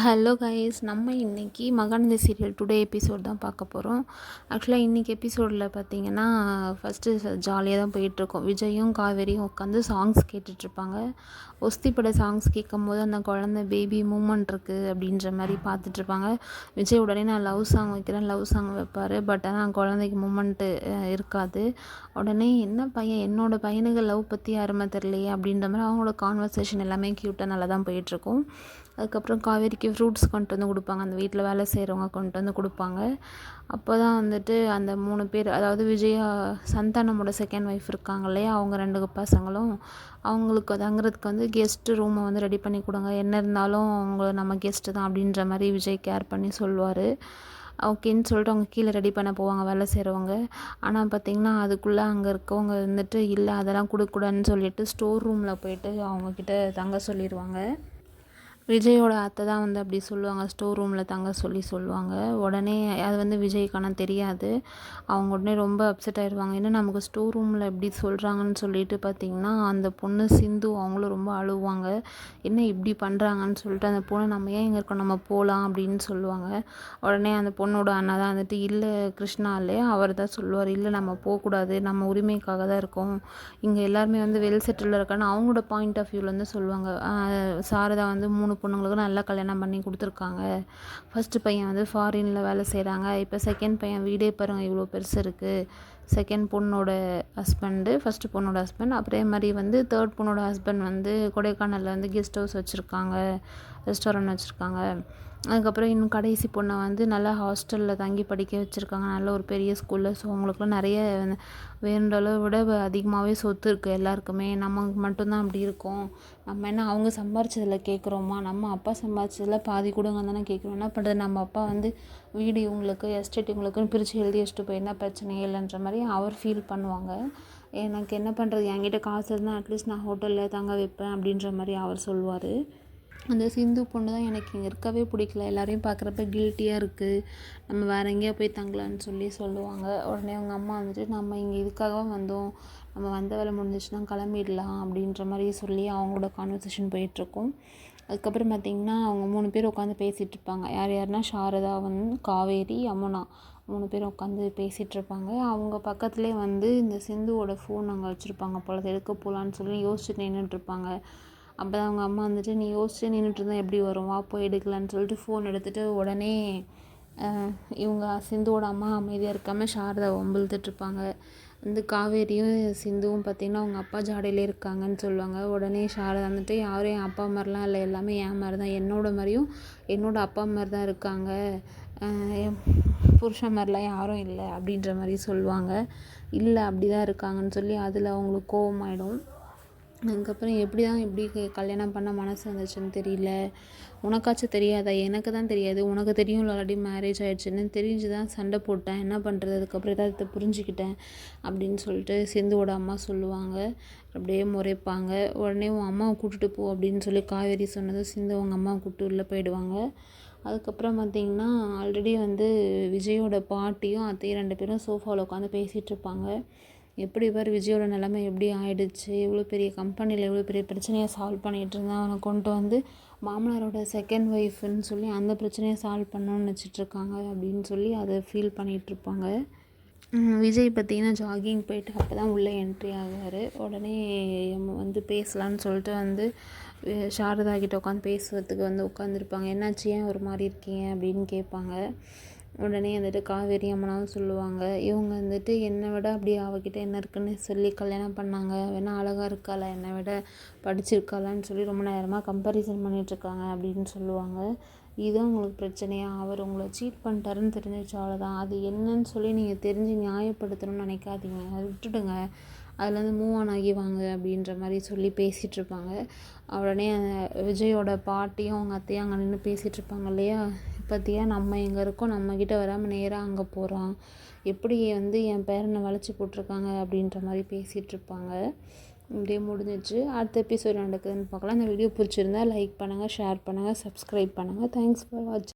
Hello guys, நம்ம இன்றைக்கி Mahanadi serial today episode தான் பார்க்க போகிறோம். ஆக்சுவலாக இன்றைக்கி எபிசோடில் பார்த்திங்கன்னா ஃபஸ்ட்டு ஜாலியாக தான் போயிட்டுருக்கோம். விஜயும் காவேரியும் உட்காந்து சாங்ஸ் கேட்டுட்ருப்பாங்க. ஒஸ்திப்பட சாங்ஸ் கேட்கும்போது அந்த குழந்தை பேபி மூமெண்ட் இருக்குது அப்படின்ற மாதிரி பார்த்துட்ருப்பாங்க. விஜய் உடனே நான் லவ் சாங் வைக்கிறேன், லவ் சாங் வைப்பார். பட் ஆனால் குழந்தைக்கு மூமெண்ட்டு இருக்காது. உடனே என்ன பையன், என்னோடய பையனுக்கு லவ் பற்றி யாருமே தெரியலையே அப்படின்ற மாதிரி அவங்களோட கான்வர்சேஷன் எல்லாமே க்யூட்டாக நல்லா தான் போயிட்டுருக்கும். அதுக்கப்புறம் காவேரிக்கு ஃப்ரூட்ஸ் கொண்டு வந்து கொடுப்பாங்க. அந்த வீட்டில் வேலை செய்கிறவங்க கொண்டு வந்து கொடுப்பாங்க. அப்போ தான் வந்துட்டு அந்த 3 பேர், அதாவது விஜயா சந்தானமோட செகண்ட் ஒய்ஃப் இருக்காங்க இல்லையா, அவங்க 2 பசங்களும் அவங்களுக்கு தங்குறதுக்கு வந்து கெஸ்ட்டு ரூமை வந்து ரெடி பண்ணி கொடுங்க, என்ன இருந்தாலும் அவங்க நம்ம கெஸ்ட்டு தான் அப்படின்ற மாதிரி விஜய் கேர் பண்ணி சொல்லுவார். ஓகேன்னு சொல்லிட்டு அவங்க கீழே ரெடி பண்ண போவாங்க வேலை செய்கிறவங்க. ஆனால் பார்த்திங்கன்னா அதுக்குள்ளே அங்கே இருக்கவங்க வந்துட்டு இல்லை அதெல்லாம் கொடுக்கூடாதுன்னு சொல்லிட்டு ஸ்டோர் ரூமில் போயிட்டு அவங்கக்கிட்ட தங்க சொல்லிடுவாங்க. விஜயோட அத்தை தான் வந்து அப்படி சொல்லுவாங்க, ஸ்டோர் ரூமில் தங்க சொல்லுவாங்க. உடனே அது வந்து விஜய்க்கான தெரியாது. அவங்க உடனே ரொம்ப அப்செட் ஆகிடுவாங்க. ஏன்னா நமக்கு ஸ்டோர் ரூமில் எப்படி சொல்கிறாங்கன்னு சொல்லிட்டு பார்த்திங்கன்னா அந்த பொண்ணு சிந்து அவங்களும் ரொம்ப அழுவாங்க. என்ன இப்படி பண்ணுறாங்கன்னு சொல்லிட்டு அந்த பொண்ணு நம்ம ஏன் இங்கே இருக்கோம், நம்ம போகலாம் அப்படின்னு சொல்லுவாங்க. உடனே அந்த பொண்ணோட அண்ணா தான் வந்துட்டு இல்லை கிருஷ்ணா இல்லையா, அவர் தான் சொல்லுவார், இல்லை நம்ம போகக்கூடாது, நம்ம உரிமைக்காக தான் இருக்கோம், இங்கே எல்லாருமே வந்து வெல் செட்டில் இருக்கான்னு அவங்களோட பாயிண்ட் ஆஃப் வியூலேருந்து சொல்லுவாங்க. சாரதா வந்து 3 பொண்ணுங்களுக்கு நல்லா கல்யாணம் பண்ணி கொடுத்துருக்காங்க. ஃபஸ்ட்டு பையன் வந்து ஃபாரினில் வேலை செய்கிறாங்க. இப்போ செகண்ட் பையன் வீடே பாருங்கள் இவ்வளோ பெருசு இருக்குது. செகண்ட் பொண்ணோட ஹஸ்பண்டு, ஃபஸ்ட்டு பொண்ணோட ஹஸ்பண்ட், அப்புறம் மாதிரி வந்து தேர்ட் பொண்ணோட ஹஸ்பண்ட் வந்து கொடைக்கானலில் வந்து கெஸ்ட் ஹவுஸ் வச்சுருக்காங்க, ரெஸ்டாரண்ட் வச்சுருக்காங்க. அதுக்கப்புறம் இன்னும் கடைசி பொண்ணை வந்து நல்லா ஹாஸ்டலில் தங்கி படிக்க வச்சுருக்காங்க, நல்ல ஒரு பெரிய ஸ்கூலில். ஸோ அவங்களுக்குலாம் நிறைய வேண்டளவை விட அதிகமாகவே சொத்து இருக்குது எல்லாருக்குமே. நமக்கு மட்டும்தான் அப்படி இருக்கும். நம்ம என்ன அவங்க சம்பாரிச்சதில் கேட்குறோமா, நம்ம அப்பா சம்பாரிச்சதில் பாதி கொடுங்க தானே கேட்குறோம். என்ன பண்ணுறது, நம்ம அப்பா வந்து வீடு இவங்களுக்கு எஸ்டேட் இவங்களுக்குன்னு பிரித்து எழுதி வச்சுட்டு போய் என்ன பிரச்சனையே இல்லைன்ற மாதிரி அவர் ஃபீல் பண்ணுவாங்க. எனக்கு என்ன பண்ணுறது, என்கிட்ட காசு இருந்தால் அட்லீஸ்ட் நான் ஹோட்டலில் தங்க வைப்பேன் அப்படின்ற மாதிரி அவர் சொல்லுவார். அந்த சிந்து பொண்ணு தான் எனக்கு இங்கே இருக்கவே பிடிக்கல, எல்லாரையும் பார்க்குறப்ப கில்ட்டியாக இருக்குது, நம்ம வேறு எங்கேயா போய் தங்கலான்னு சொல்லுவாங்க. உடனே அவங்க அம்மா வந்துட்டு நம்ம இங்கே இதுக்காக வந்தோம், நம்ம வந்த வேலை முடிஞ்சிச்சுன்னா கிளம்பிடலாம் அப்படின்ற மாதிரி சொல்லி அவங்களோட கான்வர்சேஷன் போயிட்டுருக்கும். அதுக்கப்புறம் பார்த்திங்கன்னா அவங்க 3 பேர் உட்காந்து பேசிகிட்டு இருப்பாங்க. யாருன்னா சாரதா, காவேரி, யமுனா 3 பேர் உட்காந்து பேசிகிட்ருப்பாங்க. அவங்க பக்கத்துலேயே வந்து இந்த சிந்துவோட ஃபோன் அங்கே வச்சுருப்பாங்க போல, எடுக்க போகலான்னு சொல்லி யோசிச்சுட்டு நின்றுட்டுருப்பாங்க. அப்போ தான் அவங்க அம்மா வந்துட்டு நீ யோசிச்சு நின்றுட்டு இருந்தால் எப்படி வரும், வா போய் எடுக்கலான்னு சொல்லிட்டு ஃபோன் எடுத்துகிட்டு உடனே இவங்க சிந்துவோட அம்மா அமைதியாக இருக்காமல் சாரதா வம்பிழுத்துட்ருப்பாங்க. வந்து காவேரியும் சிந்துவும் பார்த்திங்கன்னா அவங்க அப்பா ஜாடையிலே இருக்காங்கன்னு சொல்லுவாங்க. உடனே சாரதா வந்துட்டு யாரும் என் அப்பா மாதிரிலாம் இல்லை, எல்லாமே என் மாதிரி தான், என்னோட மாதிரியும் என்னோடய அப்பா மாதிரி தான் இருக்காங்க, என் புருஷன் மாதிரிலாம் யாரும் இல்லை அப்படின்ற மாதிரி சொல்லுவாங்க. இல்லை அப்படி தான் இருக்காங்கன்னு சொல்லி அதில் அவங்களுக்கு கோவமாயிடும். அதுக்கப்புறம் எப்படி கல்யாணம் பண்ண மனசு வந்துச்சுன்னு தெரியல, உனக்காச்சும் தெரியாதா, எனக்கு தான் தெரியாது, உனக்கு தெரியும் ஆல்ரெடி மேரேஜ் ஆகிடுச்சுன்னு, தெரிஞ்சு தான் சண்டை போட்டேன், என்ன பண்ணுறது, அதுக்கப்புறம் ஏதாவது புரிஞ்சுக்கிட்டேன் அப்படின்னு சொல்லிட்டு சிந்துவோட அம்மா சொல்லுவாங்க. அப்படியே முறைப்பாங்க. உடனே உன் அம்மாவை கூப்பிட்டுட்டு போ அப்படின்னு சொல்லி காவேரி சொன்னது சிந்து அவங்க அம்மாவை கூப்பிட்டு உள்ளே போயிடுவாங்க. அதுக்கப்புறம் பார்த்திங்கன்னா ஆல்ரெடி வந்து விஜயோட பாட்டியும் அத்தையும் 2 பேரும் சோஃபாவில் உட்காந்து பேசிகிட்ருப்பாங்க. எப்படி பார் விஜயோட நிலைமை எப்படி ஆயிடுச்சு, இவ்வளோ பெரிய கம்பெனியில் இவ்வளோ பெரிய பிரச்சனையை சால்வ் பண்ணிகிட்டு இருந்தால் அவனை கொண்டு வந்து மாமனாரோட செகண்ட் ஒய்ஃப்னு சொல்லி அந்த பிரச்சனையை சால்வ் பண்ணணும்னு வச்சிட்ருக்காங்க அப்படின்னு சொல்லி அதை ஃபீல் பண்ணிகிட்ருப்பாங்க. விஜய் பார்த்திங்கன்னா ஜாகிங் போயிட்டு அப்போ தான் உள்ளே என்ட்ரி ஆகார். உடனே வந்து பேசலான்னு சொல்லிட்டு வந்து சாரதா கிட்ட உட்காந்து பேசுகிறதுக்கு வந்து உட்காந்துருப்பாங்க. என்னாச்சு, ஏன் ஒரு மாதிரி இருக்கீங்க அப்படின்னு கேட்பாங்க. உடனே வந்துட்டு காவேரி அம்மனாவும் சொல்லுவாங்க, இவங்க வந்துட்டு என்னை விட அப்படி அவகிட்ட என்ன இருக்குன்னு சொல்லி கல்யாணம் பண்ணாங்க, வேணா அழகாக இருக்காளா, என்னை விட படிச்சிருக்காளான்னு சொல்லி ரொம்ப நேரமாக கம்பேரிசன் பண்ணிகிட்ருக்காங்க அப்படின்னு சொல்லுவாங்க. இதுதான் உங்களுக்கு பிரச்சனையா, அவர் உங்களை சீட் பண்ணிட்டாருன்னு தெரிஞ்சிச்சு அவ்வளோதான், அது என்னன்னு சொல்லி நீங்கள் தெரிஞ்சு நியாயப்படுத்தணும்னு நினைக்காதீங்க, அதை விட்டுடுங்க, அதுலேருந்து மூவ் ஆன் ஆகி வாங்க அப்படின்ற மாதிரி சொல்லி பேசிகிட்ருப்பாங்க. உடனே விஜயோட பாட்டியும் அவங்க அத்தையும் அங்கே நின்று பேசிகிட்ருப்பாங்க இல்லையா, பார்த்தியா நம்ம எங்கே இருக்கோம், நம்மக்கிட்ட வராமல் நேராக அங்கே போகிறான், எப்படி வந்து என் பேரனை வளைச்சி போட்டிருக்காங்க அப்படின்ற மாதிரி பேசிகிட்ருப்பாங்க. இப்படியே முடிஞ்சிச்சு. அடுத்த எபிசோட் நடக்குதுன்னு பார்க்கலாம். இந்த வீடியோ பிடிச்சிருந்தா லைக் பண்ணுங்கள், ஷேர் பண்ணுங்கள், சப்ஸ்கிரைப் பண்ணுங்கள். தேங்க்ஸ் ஃபார் வாட்சிங்.